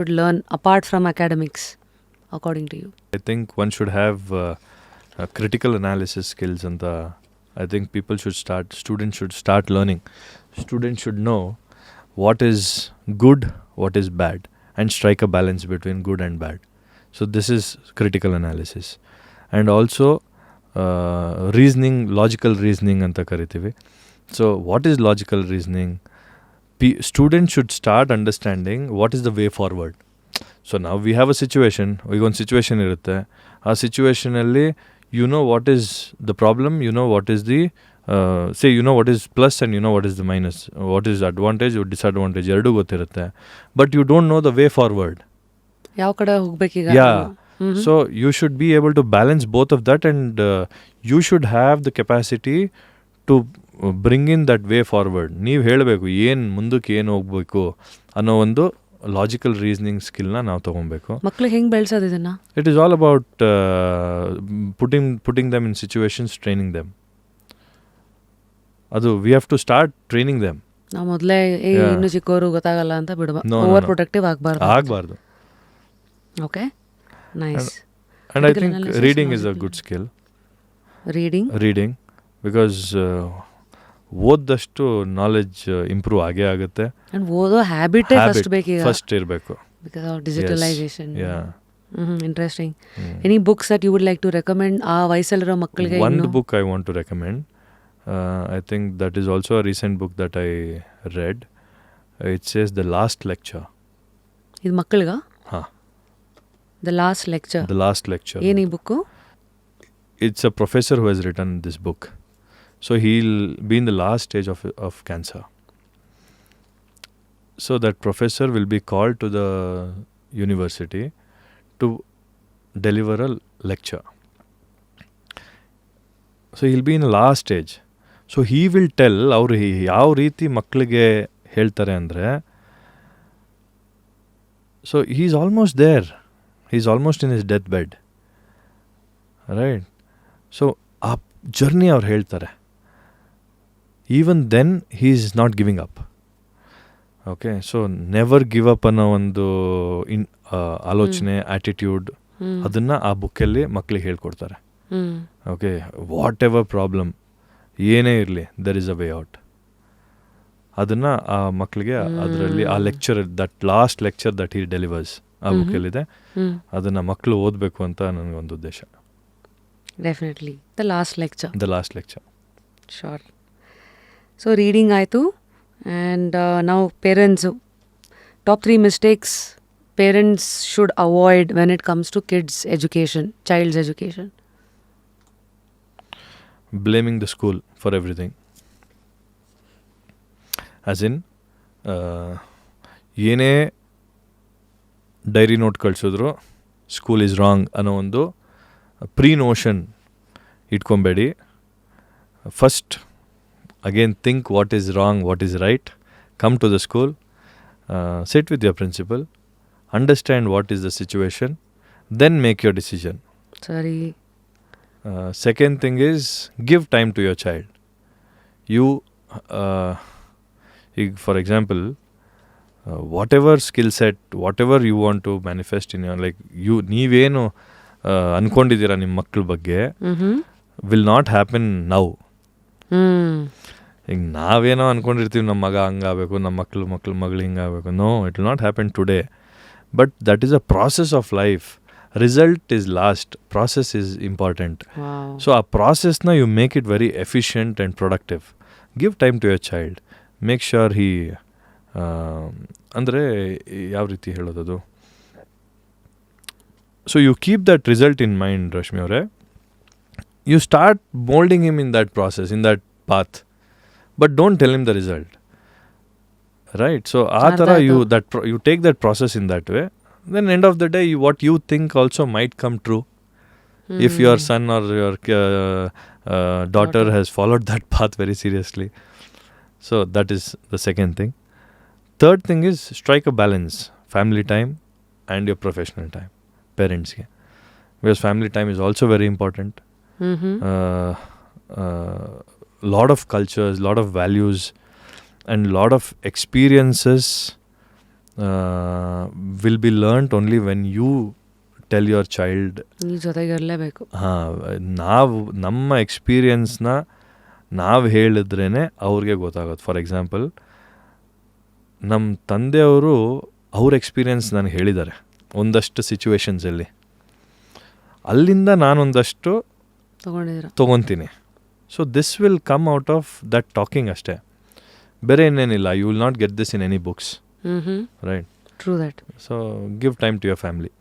should learn apart from academics, according to you? I think one should have critical analysis skills, and I think students should start learning. Students should know what is good, what is bad, and strike a balance between good and bad. So this is critical analysis. And also reasoning, logical reasoning anta karitivi. So what is logical reasoning? Students should start understanding what is the way forward. So now we have a situation, ಈಗ ಒಂದು situation ಇರುತ್ತೆ. ಆ ಸಿಚುವೇಶನಲ್ಲಿ you know what is the problem, you know what is the you know what is plus and you know what is the minus, what is advantage or disadvantage, ಎರಡೂ ಗೊತ್ತಿರುತ್ತೆ. But you don't know the way forward. ಯಾವ ಕಡೆ ಹೋಗ್ಬೇಕೀಗ? So you should be able to balance both of that, and you should have the capacity to bring in that way forward. ನೀವು ಹೇಳಬೇಕು ಏನು ಮುಂದಕ್ಕೆ ಏನು ಹೋಗ್ಬೇಕು ಅನ್ನೋ ಒಂದು ಲಾಜಿಕಲ್ ರೀಸನಿಂಗ್ ಸ್ಕಿಲ್ನ ನಾವು ತೊಗೊಬೇಕು. ಮಕ್ಳಿಗೆ ಹೆಂಗೆ ಬೆಳೆಸೋದು ಇದನ್ನು? It is all about putting them in situations, training them. ಅದು we have to start training them. ನಾವು ಮೊದಲೇ ಇನ್ನು ಚಿಕ್ಕವರು ಗೊತ್ತಾಗಲ್ಲ ಅಂತ ಬಿಡಬಾರ್ದು, ಓವರ್ ಪ್ರೊಟೆಕ್ಟಿವ್ ಆಗಬಾರ್ದು. Okay, nice. And I think reading is a good skill. Reading because ಓದಷ್ಟು ನಾಲೆಡ್ಜ್ ಇಂಪ್ರೂವ್ ಆಗೇ ಆಗುತ್ತೆ. ಅಂಡ್ ಓದೋ ಹ್ಯಾಬಿಟ್ ಫಸ್ಟ್ ಇರಬೇಕು because of digitalisation. Interesting. Any books that you would like to recommend ಆ ವಯಸ್ಸಲ್ಲಿರೋ ಮಕ್ಕಳಿಗೆ? ಒಂದು book I want to recommend. I think that is also a recent book that I read. It says the last lecture. ಇದು ಮಕ್ಕಳಿಗ? ಹಾಂ, the last lecture. ಏನು ಈ book? It's a professor who has written this book. So he'll be in the last stage of cancer. So that professor will be called to the university to deliver a lecture. So he'll be in the last stage. So he will tell ಅವರು ಯಾವ ರೀತಿ ಮಕ್ಕಳಿಗೆ ಹೇಳ್ತಾರೆ ಅಂದರೆ, so he's almost there. He's almost in his deathbed. Right? So ಆ journey ಅವ್ರು ಹೇಳ್ತಾರೆ. Even then he is not giving up. Okay, so never give up ಅನ್ನೋ ಒಂದು ಆಲೋಚನೆ, ಆ್ಯಟಿಟ್ಯೂಡ್, ಅದನ್ನು ಆ ಬುಕ್ಕಲ್ಲಿ ಮಕ್ಕಳಿಗೆ ಹೇಳ್ಕೊಡ್ತಾರೆ. ಓಕೆ, ವಾಟ್ ಎವರ್ ಪ್ರಾಬ್ಲಮ್ ಏನೇ ಇರಲಿ, there is a way out. ಅದನ್ನು ಆ ಮಕ್ಕಳಿಗೆ ಅದರಲ್ಲಿ ಆ lecture, that last lecture that he delivers ಆ ಬುಕ್ಕಲ್ಲಿದೆ. ಅದನ್ನು ಮಕ್ಕಳು ಓದಬೇಕು ಅಂತ ನನಗೊಂದು ಉದ್ದೇಶ. Definitely. The last lecture. Sure. So reading ಆಯಿತು. And now parents. Top 3 mistakes parents should avoid when it comes to kids' education, child's education. Blaming the school for everything. As in, ಏನೇ ಡೈರಿ ನೋಟ್ ಕಳಿಸಿದ್ರು school is wrong ಅನ್ನೋ ಒಂದು prenotion ಇಟ್ಕೊಬೇಡಿ. First again think what is wrong, what is right. Come to the school, sit with your principal, understand what is the situation, then make your decision. ಸರಿ. Second thing is give time to your child. You ಈಗ for example, whatever skill set, whatever you want to manifest in your, like ನೀವೇನು ಅನ್ಕೊಂಡಿದ್ದೀರಾ ನಿಮ್ಮ ಮಕ್ಕಳ ಬಗ್ಗೆ, will not happen now. ಈಗ ನಾವೇನೋ ಅನ್ಕೊಂಡಿರ್ತೀವಿ, ನಮ್ಮ ಮಗ ಹಂಗಾಗಬೇಕು, ನಮ್ಮ ಮಗಳು ಹಿಂಗಾಗಬೇಕು. No, it will not happen today. But that is a process of life. Result is last, process is important. So ಆ ಪ್ರಾಸೆಸ್ನ you make it very efficient and productive. Give time to your child. Make sure he, ಅಂದರೆ ಯಾವ ರೀತಿ ಹೇಳೋದದು, so you keep that result in mind, Rashmi avare. You start molding him in that process, in that path, but don't tell him the result. Right? So you take that process in that way. Then end of the day, what you think also might come true. If your son or your daughter has followed that path very seriously. So that is the second thing. Third thing is strike a balance, family time and your professional time. ಪೇರೆಂಟ್ಸ್ಗೆ, because family time is also very important. Lot of cultures, lot of values and lot of experiences will be learned only when you tell your child. ಈ ಜೊತೆಗೆ ಇರಲೇಬೇಕು. ನಾವು ನಮ್ಮ ಎಕ್ಸ್ಪೀರಿಯನ್ಸ್ನ ನಾವು ಹೇಳಿದ್ರೇ ಅವ್ರಿಗೆ ಗೊತ್ತಾಗೋದು. For example, ನಮ್ಮ ತಂದೆಯವರು ಅವ್ರ ಎಕ್ಸ್ಪೀರಿಯನ್ಸ್ ನನಗೆ ಹೇಳಿದ್ದಾರೆ ಒಂದಷ್ಟು ಸಿಚುವೇಶನ್ಸಲ್ಲಿ, ಅಲ್ಲಿಂದ ನಾನೊಂದಷ್ಟು ತೊಗೊತೀನಿ. So this will come out of that talking ಅಷ್ಟೇ, ಬೇರೆ ಇನ್ನೇನಿಲ್ಲ. You will not get this in any books, right? True that. So give time to your family.